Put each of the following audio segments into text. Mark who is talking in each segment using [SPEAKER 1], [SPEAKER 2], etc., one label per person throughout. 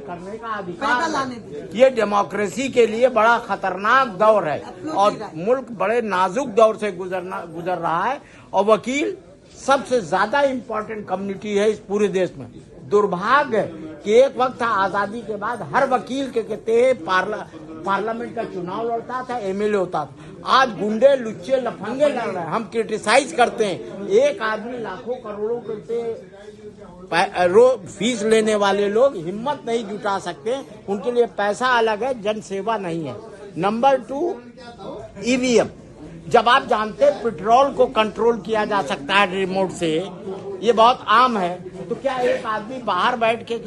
[SPEAKER 1] करने का अधिकार है। ये डेमोक्रेसी के लिए बड़ा खतरनाक दौर है और मुल्क बड़े नाजुक दौर से गुजर रहा है और वकील सबसे ज्यादा इम्पोर्टेंट कम्युनिटी है इस पूरे देश में। दुर्भाग्य कि एक वक्त था आजादी के बाद हर वकील के कहते पार्लियामेंट का चुनाव लड़ता था, एमएलए होता था। आज गुंडे लुच्चे लफंगे लड़ रहे हैं। हम क्रिटिसाइज करते हैं, एक आदमी लाखों करोड़ों के फीस लेने वाले लोग हिम्मत नहीं जुटा सकते, उनके लिए पैसा अलग है, जन सेवा नहीं है। Number 2, EVM. जब आप जानते हैं पेट्रोल को कंट्रोल किया जा सकता है रिमोट से, ये बहुत आम है, तो क्या एक आदमी बाहर बैठ के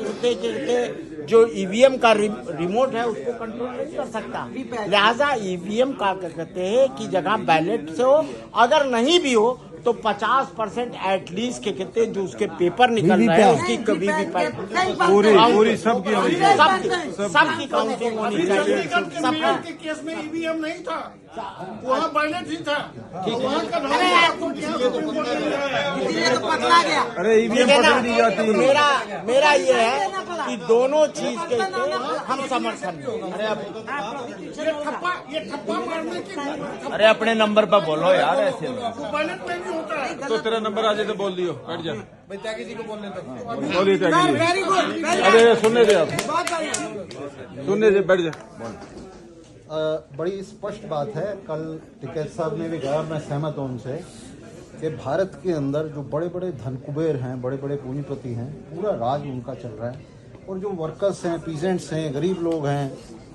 [SPEAKER 1] जो ईवीएम का रिमोट है उसको कंट्रोल नहीं कर सकता? लिहाजा ईवीएम का कहते हैं कि जगह बैलेट से हो, अगर नहीं भी हो तो 50% एटलीस्ट के कहते हैं जो उसके पेपर निकल रहे हैं उसकी कभी भी
[SPEAKER 2] पूरी सबकी
[SPEAKER 1] काउंटिंग होनी चाहिए।
[SPEAKER 3] सबके केस में ईवीएम नहीं था, वहाँ बैलेट ही था।
[SPEAKER 2] अरे ईवीएम पकड़ी नहीं जाती।
[SPEAKER 1] मेरा ये है कि दोनों चीज के हम समर्थन।
[SPEAKER 3] ये ठप्पा मारने की
[SPEAKER 2] अरे अपने नंबर पर बोलो यार, ऐसे
[SPEAKER 3] बैलेट में भी होता है।
[SPEAKER 2] तो तेरा नंबर आ जाए तो बोल दियो, बैठ जा। त्यागी जी को बोलने तक बोलिए। त्यागी जी, अरे सुनने दे, आप सुनने दे, बैठ जा।
[SPEAKER 4] बड़ी स्पष्ट बात है, कल टिकैत साहब ने भी कहा, मैं सहमत हूं उनसे, कि भारत के अंदर जो बड़े बड़े धनकुबेर हैं, बड़े बड़े पूंजीपति हैं, पूरा राज उनका चल रहा है और जो वर्कर्स हैं, पीजेंट्स हैं, गरीब लोग हैं,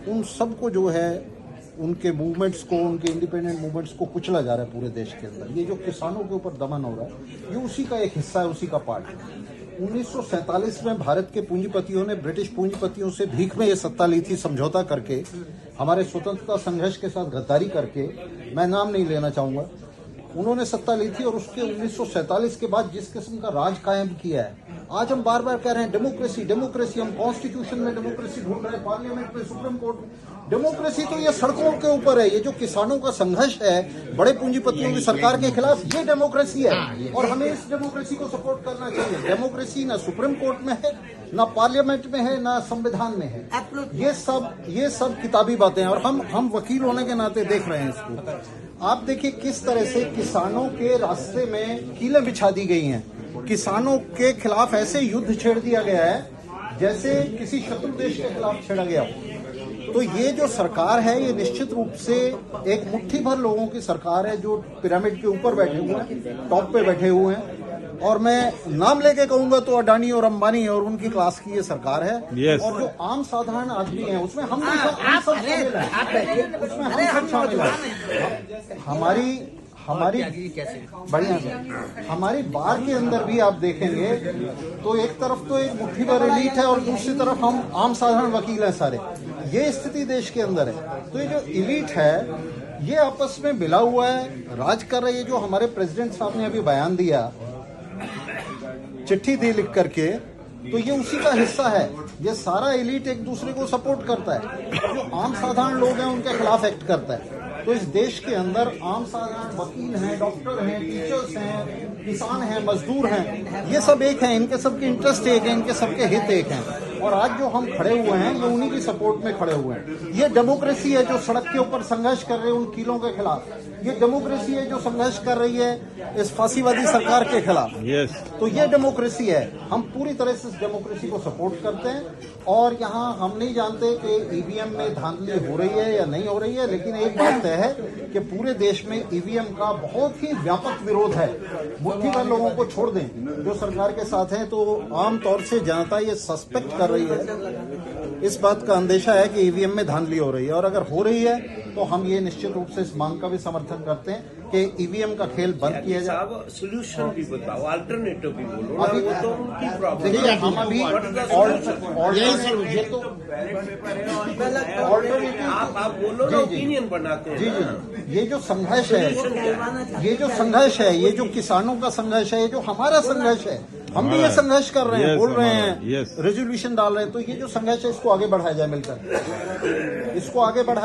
[SPEAKER 4] उन सबको जो है उनके मूवमेंट्स को, उनके इंडिपेंडेंट मूवमेंट्स को कुचला जा रहा है पूरे देश के अंदर। ये जो किसानों के ऊपर दमन हो रहा है, ये उसी का एक हिस्सा है, उसी का पार्ट है। 1947 में भारत के पूंजीपतियों ने ब्रिटिश पूंजीपतियों से भीख में ये सत्ता ली थी, समझौता करके, हमारे स्वतंत्रता संघर्ष के साथ गद्दारी करके। मैं नाम नहीं लेना चाहूंगा, उन्होंने सत्ता ली थी और उसके 1947 के बाद जिस किस्म का राज कायम किया है, आज हम बार बार कह रहे हैं डेमोक्रेसी डेमोक्रेसी, हम कॉन्स्टिट्यूशन में डेमोक्रेसी ढूंढ रहे हैं, पार्लियामेंट में, सुप्रीम कोर्ट में। डेमोक्रेसी तो ये सड़कों के ऊपर है। ये जो किसानों का संघर्ष है बड़े पूंजीपतियों की सरकार के खिलाफ, ये डेमोक्रेसी है और हमें इस डेमोक्रेसी को सपोर्ट करना चाहिए। डेमोक्रेसी ना सुप्रीम कोर्ट में है, ना पार्लियामेंट में है, ना संविधान में है। ये सब किताबी बातें हैं और हम वकील होने के नाते देख रहे हैं इसको। आप देखिए किस तरह से किसानों के रास्ते में कीलें बिछा दी गई हैं, किसानों के खिलाफ ऐसे युद्ध छेड़ दिया गया है जैसे किसी शत्रु देश के खिलाफ छेड़ा गया। तो ये जो सरकार है, ये निश्चित रूप से एक मुट्ठी भर लोगों की सरकार है जो पिरामिड के ऊपर बैठे हुए हैं, टॉप पे बैठे हुए हैं। और मैं नाम लेके कहूंगा तो अडानी और अंबानी और उनकी क्लास की ये सरकार है। और जो आम साधारण आदमी है उसमें हम सब शामिल हैं। हमारी बढ़िया हमारी बार के अंदर भी आप देखेंगे तो एक तरफ तो एक मुट्ठी भर एलीट है और दूसरी तरफ हम आम साधारण वकील हैं सारे। ये स्थिति देश के अंदर है। तो ये जो एलीट है ये आपस में मिला हुआ है, राज कर रही है। जो हमारे प्रेसिडेंट साहब ने अभी बयान दिया, चिट्ठी दी लिख करके, तो ये उसी का हिस्सा है। ये सारा एलीट एक दूसरे को सपोर्ट करता है, जो आम साधारण लोग हैं उनके खिलाफ एक्ट करता है। तो इस देश के अंदर आम साधारण वकील हैं, डॉक्टर हैं, टीचर्स हैं, किसान हैं, मजदूर हैं, ये सब एक हैं, इनके सबके इंटरेस्ट एक है, इनके सबके हित एक हैं। और आज जो हम खड़े हुए हैं ये उन्हीं की सपोर्ट में खड़े हुए हैं। ये डेमोक्रेसी है जो सड़क के ऊपर संघर्ष कर रहे हैं उन कीलों के खिलाफ। ये डेमोक्रेसी है जो संघर्ष कर रही है इस फांसीवादी सरकार के खिलाफ। तो ये डेमोक्रेसी है। हम पूरी तरह से इस डेमोक्रेसी को सपोर्ट करते हैं और यहाँ हम नहीं जानते कि ईवीएम में धांधली हो रही है या नहीं हो रही है, लेकिन एक बात तय है कि पूरे देश में ईवीएम का बहुत ही व्यापक विरोध है। मुट्ठी भर लोगों को छोड़ दें जो सरकार के साथ हैं, तो आमतौर से जनता ये सस्पेक्ट कर रही है, इस बात का अंदेशा है कि ईवीएम में धांधली हो रही है। और अगर हो रही है तो हम ये निश्चित रूप से इस मांग का भी समर्थन करते हैं कि ईवीएम का खेल बंद किया जाए।
[SPEAKER 5] सोल्यूशन भी बताओ, अल्टरनेटिव भी बोलो।
[SPEAKER 4] अभी
[SPEAKER 5] वो तो उनकी प्रॉब्लम
[SPEAKER 4] देखिए, हम अभी
[SPEAKER 5] आप बोलो ना, ओपिनियन बनाते हैं।
[SPEAKER 4] जी, ये जो संघर्ष है, ये जो किसानों का संघर्ष है, ये जो हमारा संघर्ष है, हम भी ये संघर्ष कर रहे हैं, बोल रहे हैं, रेजोल्यूशन डाल रहे हैं। तो ये जो संघर्ष है इसको आगे बढ़ाया जाए, मिलकर इसको आगे बढ़ाया